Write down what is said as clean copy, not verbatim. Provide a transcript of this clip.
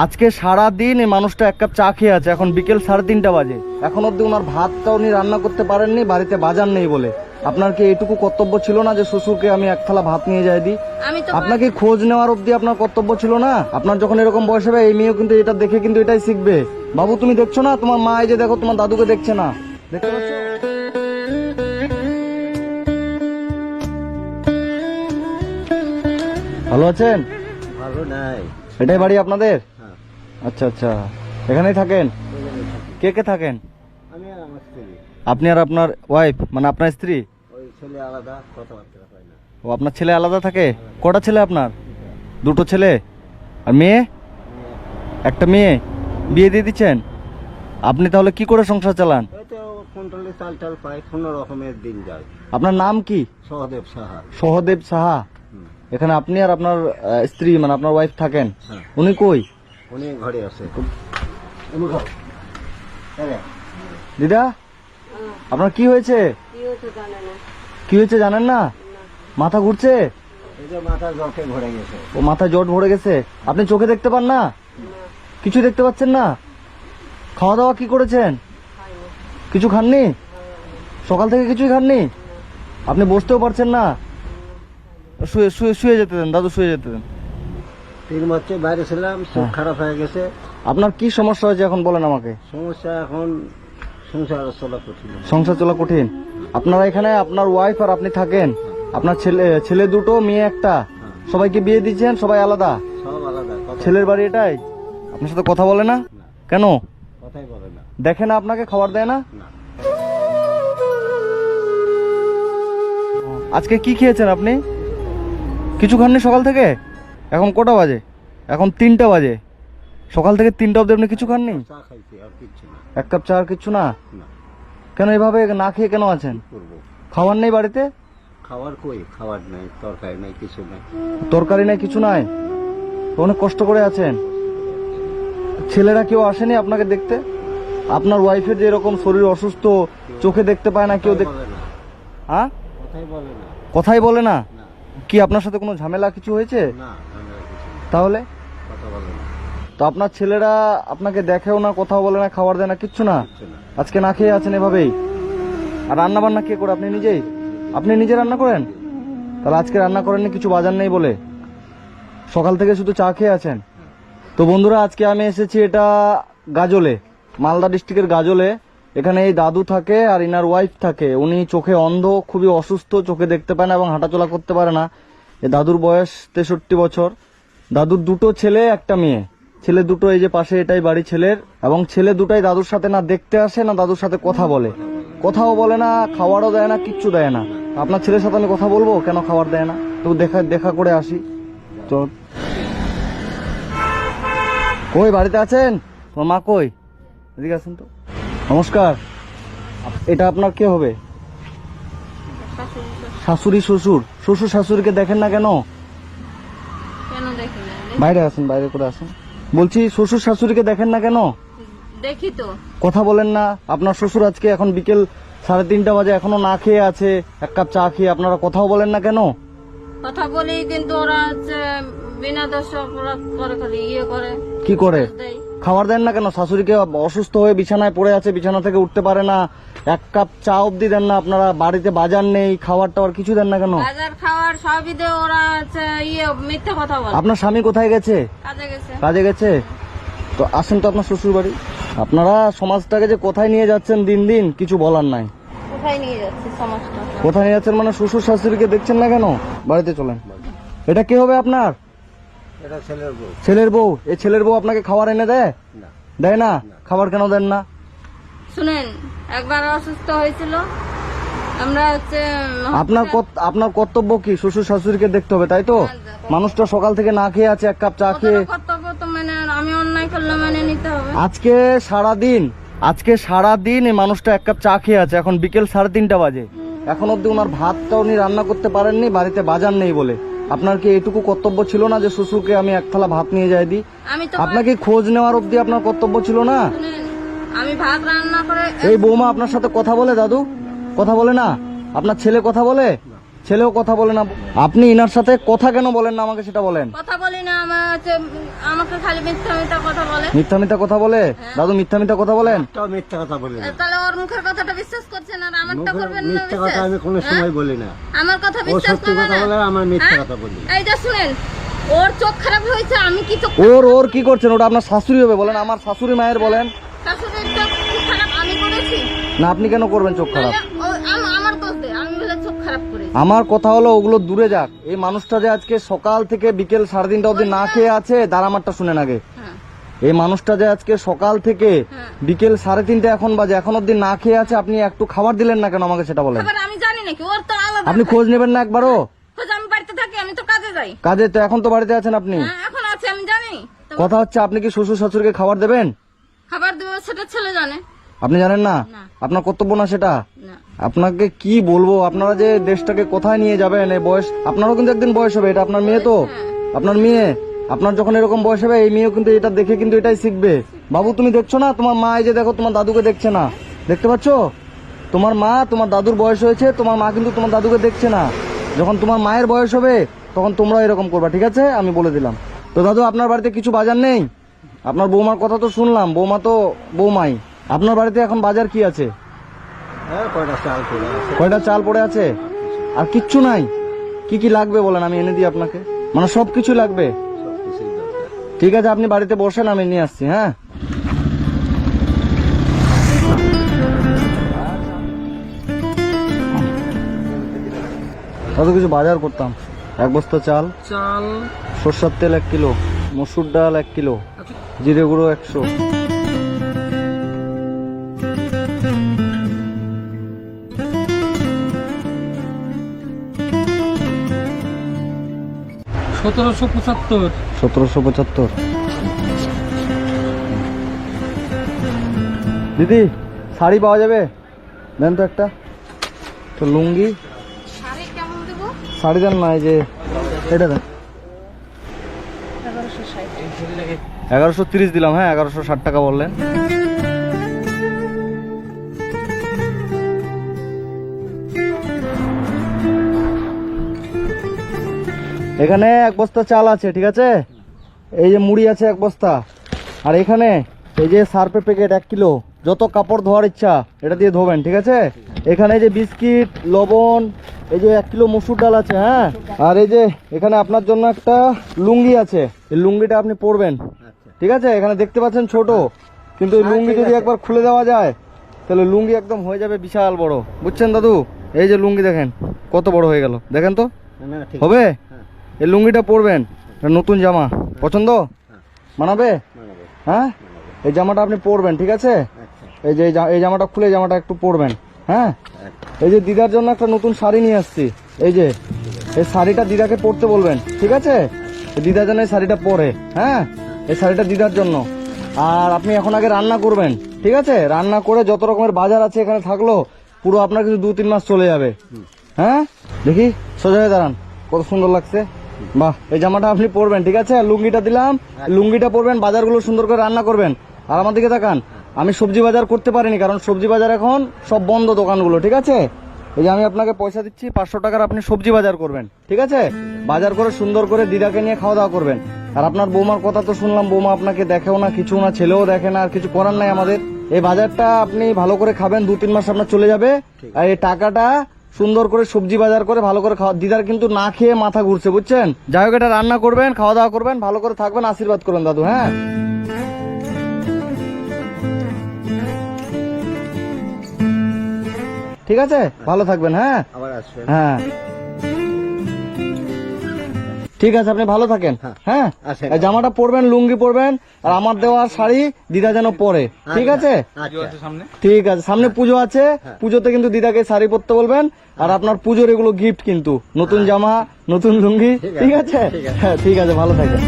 আজকে সারা দিন এই মানুষটা এক কাপ চা খেয়ে আছে, এখন বিকেল 3:30 বাজে, এখন অব্দি ওনার ভাতটাও উনি রান্না করতে পারেননি, বাড়িতে বাজার নেই বলে। আপনার কি এইটুকু কর্তব্য ছিল না যে শ্বশুরকে আমি এক থালা ভাত নিয়ে যাই দিই? আপনাকে খোঁজ নেওয়ার অব্দি আপনার কর্তব্য ছিল না? আপনার যখন এরকম বয়স হবে, এই মেয়েও কিন্তু এটা দেখে কিন্তু এটাই শিখবে। বাবু তুমি দেখছো না, তোমার মা এই যে দেখো তোমার দাদুকে দেখছে না, দেখতে পাচ্ছ? ভালো আছেন? ভালো নাই। এটাই বাড়ি আপনাদের? হ্যাঁ। আচ্ছা আচ্ছা, এখানেই থাকেন? কে কে থাকেন? আমি আর আমার স্ত্রী। আপনি আর আপনার ওয়াইফ, মানে আপনার স্ত্রী? ওই ছেলে আলাদা, কথাবার্তা হয় না। ও আপনার ছেলে আলাদা থাকে? কটা ছেলে আপনার? দুটো ছেলে। আর মেয়ে? একটা মেয়ে। বিয়ে দিয়ে দিচ্ছেন? আপনি তাহলে কি করে সংসার চালান? এই তো কন্ট্রোলে চাল টাল পাই, কোনো রকমের দিন যায়। আপনার নাম কি? সহদেব সাহা। সহদেব সাহা। এখানে আপনি আর আপনার স্ত্রী মানে আপনার ওয়াইফ থাকেন? হ্যাঁ। উনি কই? উনি ঘরে আছে। দিদা, আপনার কি হয়েছে? কি হয়েছে জানেন না? মাথা ঘুরছে? এই যে মাথা জটে ভরে গেছে। ও মাথা জট ভরে গেছে। আপনি চোখে দেখতে পান না? কিছু দেখতে পাচ্ছেন না? খাওয়া দাওয়া কি করেছেন? কিছু খাননি? সকাল থেকে কিছুই খাননি? আপনি বসতেও পারছেন না? শুয়ে শুয়ে শুয়ে যেতে দেন দাদু, শুয়ে যেতে দেন। 3 বছর বাইরে ছিলাম, চোখ খারাপ হয়ে গেছে। আপনার কি সমস্যা হয়েছে এখন বলেন আমাকে। সমস্যা এখন সংসার চলা কঠিন। সংসার চলা কঠিন। আপনারা এখানে আপনার ওয়াইফ আর আপনি থাকেন, আপনার ছেলে দুটো মেয়ে একটা, সবাইকে বিয়ে দিচ্ছেন, সবাই আলাদা? সব আলাদা। ছেলের বাড়ি এটাই? আপনার সাথে কথা বলে না কেন? কথাই বলে না। দেখে না আপনাকে, খাবার দেয় না? না। আজকে কি খেয়েছেন আপনি? কিছু খাননি সকাল থেকে? এখন কটা বাজে? এখন 3টা বাজে। সকাল থেকে 3টা অবধি আপনি কিছু খাননি? চা খাইছি, আর কিচ্ছু না। এক কাপ চা আর কিচ্ছু না? না। কেন এভাবে না খেয়ে কেন আছেন? করবো। খাবার নেই বাড়িতে? খাবার কই? খাবার নাই, তরকারি নাই, কিছু নাই। তরকারি নাই, কিছু নাই? তো অনেক কষ্ট করে আছেন। ছেলেরা কেউ আসেনি আপনাকে দেখতে? আপনার ওয়াইফের যে এরকম শরীর অসুস্থ, চোখে দেখতে পায় না কেউ? বলে না। হ্যাঁ, কথাই বলে না। কথাই বলে না? না। কি আপনার সাথে কোনো ঝামেলা কিছু হয়েছে? না, আমরা কিছু না। তাহলে কথা বলে না। তো আপনার ছেলেরা আপনাকে দেখেও না, কথাও বলে না, খাবার দেয় না, কিচ্ছু না? কিচ্ছু না। আজকে না খেয়ে আছেন এভাবেই? আর রান্না বান্না কে করে? আপনি নিজেই? আপনি নিজে রান্না করেন? তাহলে আজকে রান্না করেননি কিছু বাজার নেই বলে? সকাল থেকে শুধু চা খেয়ে আছেন? তো বন্ধুরা, আজকে আমি এসেছি এটা গাজলে, মালদা ডিস্ট্রিক্টের গাজলে। এখানে এই দাদু থাকে আর ইনার ওয়াইফ থাকে। উনি চোখে অন্ধ, খুবই অসুস্থ, চোখে দেখতে পায় না এবং হাঁটাচলা করতে পারে না। এই দাদুর বয়স 63 বছর। দাদুর দুটো ছেলে একটা মেয়ে। ছেলে দুটো এই যে পাশে, এটাই বাড়ি ছেলের। এবং ছেলে দুটাই দাদুর সাথে না দেখতে আসে না দাদুর সাথে কথা বলে। কথাও বলে না, খাবারও দেয় না, কিচ্ছু দেয় না। আপনার ছেলের সাথে আমি কথা বলবো কেন খাবার দেয় না? তো দেখা করে আসি। তো কই বাড়িতে আছেন? তোমার মা কই? এদিকে আসেন তো। নমস্কার। এটা আপনার কে হবে? শাশুড়ি শ্বশুর? শ্বশুর শাশুড়িকে দেখেন না কেন? বাইরে আসেন, বাইরে করে আসেন। বলছি শ্বশুর শাশুড়িকে দেখেন না কেন? দেখি তো। কথা বলেন না? আপনার শ্বশুর আজকে এখন বিকেল 3:30 বাজে, এখনো না খেয়ে আছে, এক কাপ চা খেয়ে। আপনারা কথাও বলেন না কেন? কথা বলি, কিন্তু ওরা হচ্ছে বিনা দোষে অপরাধ করে, খালি ইয়ে করে। কি করে? দেয়। খাবার দেন না কেন? শাশুড়িকে অসুস্থ হয়ে বিছানায় পড়ে আছে, বিছানা থেকে উঠতে পারে না, এক কাপ চা অব্দি দেন না আপনারা। বাড়িতে বাজার নেই, খাবার টাবার কিছু দেন না কেন? বাজার খাওয়ার সবই দিয়ে ওরা হচ্ছে ইয়ে মিথ্যে কথা বলে। আপনার স্বামী কোথায় গেছে? কাজে গেছে। কাজে গেছে? তো আসেন তো আপনার শ্বশুর বাড়ি। আপনারা সমাজটাকে যে কোথায় নিয়ে যাচ্ছেন দিন দিন, কিছু বলার নাই। কোথায় নিয়ে যাচ্ছে সমাজটা? কোথায় নিয়ে যাচ্ছেন মানে শ্বশুর শাশুড়িকে দেখছেন না কেন? বাড়িতে চলেন। এটা কে হবে আপনার? এটা ছেলের বউ। ছেলের বউ? এই ছেলের বউ আপনাকে খাবার এনে দেয়? না। দেয় না? খাবার কেন দেন না? শুনেন, একবার অসুস্থ হয়েছিল, আমরা হচ্ছে আপনার কর্তব্য কি? শ্বশুর শাশুড়িকে দেখতে হবে, তাই তো? মানুষটা সকাল থেকে না খেয়ে আছে, এক কাপ চা খেয়ে। কর্তব্য তো মানে আমি অন্যায় করলে মানে নিতে হবে। আজকে সারা দিন এই মানুষটা এক কাপ চা খেয়ে আছে, এখন বিকেল 3:30 বাজে, এখন অব্দি ওনার ভাতটা উনি রান্না করতে পারেননি, বাড়িতে বাজার নেই বলে। আপনার কি এইটুকু কর্তব্য ছিল না যে শ্বশুরকে আমি এক থালা ভাত নিয়ে যাই দিই? আমি তো আপনাকে খোঁজ নেওয়ার অব্দি আপনার কর্তব্য ছিল না? শুনেন, আমি ভাত রান্না করে এই বৌমা আপনার সাথে কথা বলে? দাদু কথা বলে না? আপনার ছেলে কথা বলে? ছেলেও কথা বলে না। আপনি ইনার সাথে কথা কেন বলেন না আমাকে সেটা বলেন। কথা বলি না, আমাকে খালি মিথ্যা মিথ্যা কথা বলে। মিথ্যা মিথ্যা কথা বলে? দাদু মিথ্যা মিথ্যা কথা বলেন? একটাও মিথ্যা কথা বলি না। তাহলে ওর মুখের কথাটা বিশ্বাস করছেন আর আমারটা মুখের করবেন না মিথ্যা কথা বিশ্বাস? আমি কোনো সময় বলি না। আমার কথা ও বিশ্বাস সত্যি করবে কথা না? বলে, আমার মিথ্যা হ্যাঁ? কথা বলি। এই যে শুনেন, ওর চোখ খারাপ হয়েছে, আমি কি চোখ ওর কি করছেন? ওটা আপনার শাশুড়ি হবে, বলেন আমার শাশুড়ি মায়ের বলেন। শাশুড়ির চোখ কি খারাপ আমি করেছি? না আপনি কেন করবেন চোখ খারাপ? আমার দোষ দে, আমি বলে চোখ খারাপ করেছি। আমার কথা হলো ওগুলো দূরে যাক। এই মানুষটা যে আজকে সকাল থেকে বিকেল 3:30 অবধি না খেয়ে আছে, তার আমারটা শুনেন আগে। হ্যাঁ, এই মানুষটা যে আজকে সকাল থেকে হ্যাঁ। বিকেল 3:30 এখন বাজে, এখন অবধি না খেয়ে আছে, আপনি একটু খাবার দিলেন না কেন আমাকে সেটা বলেন। খাবার আমি জানি নাকি? ওর তো আলাদা। আপনি খোঁজ নেবেন না একবারও? খোঁজ আমি বাড়িতে থাকি, আমি তো কাজে যাই। কাজে তো এখন তো বাড়িতে আছেন আপনি। হ্যাঁ, এখন আছে আমি জানি। তো কথা হচ্ছে আপনি কি শ্বশুর শাশুড়িকে খাবার দেবেন? খাবার দেবো সেটা ছেলে জানে আপনি জানেন না? না। আপনার কর্তব্য না সেটা? না। আপনাকে কি বলবো, আপনারা যে দেশটাকে কোথায় নিয়ে যাবেন, এই বয়স আপনারও কিন্তু একদিন বয়স হবে। এটা আপনার মেয়ে তো, আপনার মেয়ে, আপনার যখন এরকম বয়স হবে এই মেয়েও কিন্তু এটা দেখে কিন্তু এটাই শিখবে। বাবু তুমি দেখছো না তোমার মা, এই যে দেখো তোমার দাদুকে দেখছে না, দেখতে পাচ্ছ? তোমার মা, তোমার দাদুর বয়স হয়েছে, তোমার মা কিন্তু তোমার দাদুকে দেখছে না। যখন তোমার মায়ের বয়স হবে তখন তোমরা এরকম করবা, ঠিক আছে? আমি বলে দিলাম। তো দাদু আপনার বাড়িতে কিছু বাজার নেই? আপনার বৌমার কথা তো শুনলাম, বৌমা তো বৌমাই। আপনার বাড়িতে এখন বাজার কি আছে? হ্যাঁ, কয়টা চাল পড়ে আছে। কয়টা চাল পড়ে আছে? আর কিচ্ছু নাই? কি কি লাগবে বলেন, আমি এনে দিই আপনাকে। মানে সব কিছু লাগবে? সবকিছুই দরকার। ঠিক আছে আপনি বাড়িতে বসেন, আমি নিয়ে আসছি। হ্যাঁ, কত কিছু বাজার করতাম। 1 বস্তা চাল, সরষের তেল 1 কিলো, মসুর ডাল 1 কিলো, জিরে গুঁড়ো 100। $1775। দিদি শাড়ি পাওয়া যাবে? দেন তো একটা। তো লুঙ্গি, শাড়ি কেমন দেবো? শাড়ি দেন না, এই যে এটা দেন। 1130 দিলাম। হ্যাঁ 1160 টাকা বললেন। এখানে 1 বস্তা চাল আছে, ঠিক আছে? এই যে মুড়ি আছে 1 বস্তা, আর এখানে এই যে সার্ফের প্যাকেট 1 কিলো, যত কাপড় ধোয়ার ইচ্ছা এটা দিয়ে ধোবেন, ঠিক আছে? এখানে এই যে বিস্কিট, লবণ, এই যে 1 কিলো মসুর ডাল আছে। হ্যাঁ, আর এই যে এখানে আপনার জন্য একটা লুঙ্গি আছে, এই লুঙ্গিটা আপনি পরবেন, ঠিক আছে? এখানে দেখতে পাচ্ছেন ছোট, কিন্তু এই লুঙ্গি যদি একবার খুলে দেওয়া যায় তাহলে লুঙ্গি একদম হয়ে যাবে বিশাল বড়, বুঝছেন দাদু? এই যে লুঙ্গি দেখেন কত বড় হয়ে গেল, দেখেন তো? না, ঠিক হবে? হ্যাঁ। এই লুঙ্গিটা পরবেন, এটা নতুন জামা, পছন্দ? মানাবে? মানাবে, হ্যাঁ, এই জামাটা আপনি পরবেন, ঠিক আছে? আচ্ছা, এই যে এই জামাটা খুলে জামাটা একটু পরবেন। হ্যাঁ, এই যে দিদার জন্য একটা নতুন শাড়ি নিয়ে আসছি, এই যে এই শাড়িটা দিদাকে পরতে বলবেন, ঠিক আছে? এই দিদা যেন এই শাড়িটা পরে। হ্যাঁ, এই শাড়িটা দিদার জন্য। আর আপনি এখন আগে রান্না করবেন, ঠিক আছে? রান্না করে যত রকমের বাজার আছে এখানে থাকলো, পুরো আপনার কিন্তু 2-3 মাস চলে যাবে। হ্যাঁ, দেখি সোজা হয়ে দাঁড়ান, কত সুন্দর লাগছে। বাহ, এই জামাটা আপনি পরবেন, ঠিক আছে? আর লুঙ্গিটা দিলাম, লুঙ্গিটা পরবেন, বাজারগুলো সুন্দর করে রান্না করবেন। আর আমার দিকে তাকান, আমি সবজি বাজার করতে পারিনি, কারণ সবজি বাজার এখন সব বন্ধ দোকানগুলো, ঠিক আছে? এই যে আমি আপনাকে পয়সা দিচ্ছি 500 টাকার, আপনি সবজি বাজার করবেন, ঠিক আছে? বাজার করে সুন্দর করে দিদাকে নিয়ে খাওয়া দাওয়া করবেন। আর আপনার বৌমার কথা তো শুনলাম, বৌমা আপনাকে দেখেও না, কিছু না, ছেলেও দেখে না, আর কিছু করার নাই আমাদের। এই বাজারটা আপনি ভালো করে খাবেন, 2-3 মাস আপনার চলে যাবে। আর এই টাকাটা সুন্দর করে সবজি বাজার করে ভালো করে খাওয়া। দিদার কিন্তু না খেয়ে মাথা ঘুরছে, বুঝছেন? যাই হোক, এটা রান্না করবেন, খাওয়া দাওয়া করবেন, ভালো করে থাকবেন, আশীর্বাদ করবেন দাদু। হ্যাঁ, ঠিক আছে, ভালো থাকবেন। হ্যাঁ আবার আসবেন। হ্যাঁ, ঠিক আছে, আপনি ভালো থাকেন। হ্যাঁ, আসেন। এই জামাটা পরবেন, লুঙ্গি পরবেন, আর আমার দেওয়া শাড়ি দিদা যেন পরে, ঠিক আছে? আচ্ছা, ঠিক আছে, সামনে পুজো আছে, পুজোতে কিন্তু দিদাকে শাড়ি পরতে বলবেন। আর আপনার পুজোর এগুলো গিফট কিন্তু, নতুন জামা, নতুন লুঙ্গি, ঠিক আছে? হ্যাঁ, ঠিক আছে, ভালো থাকেন।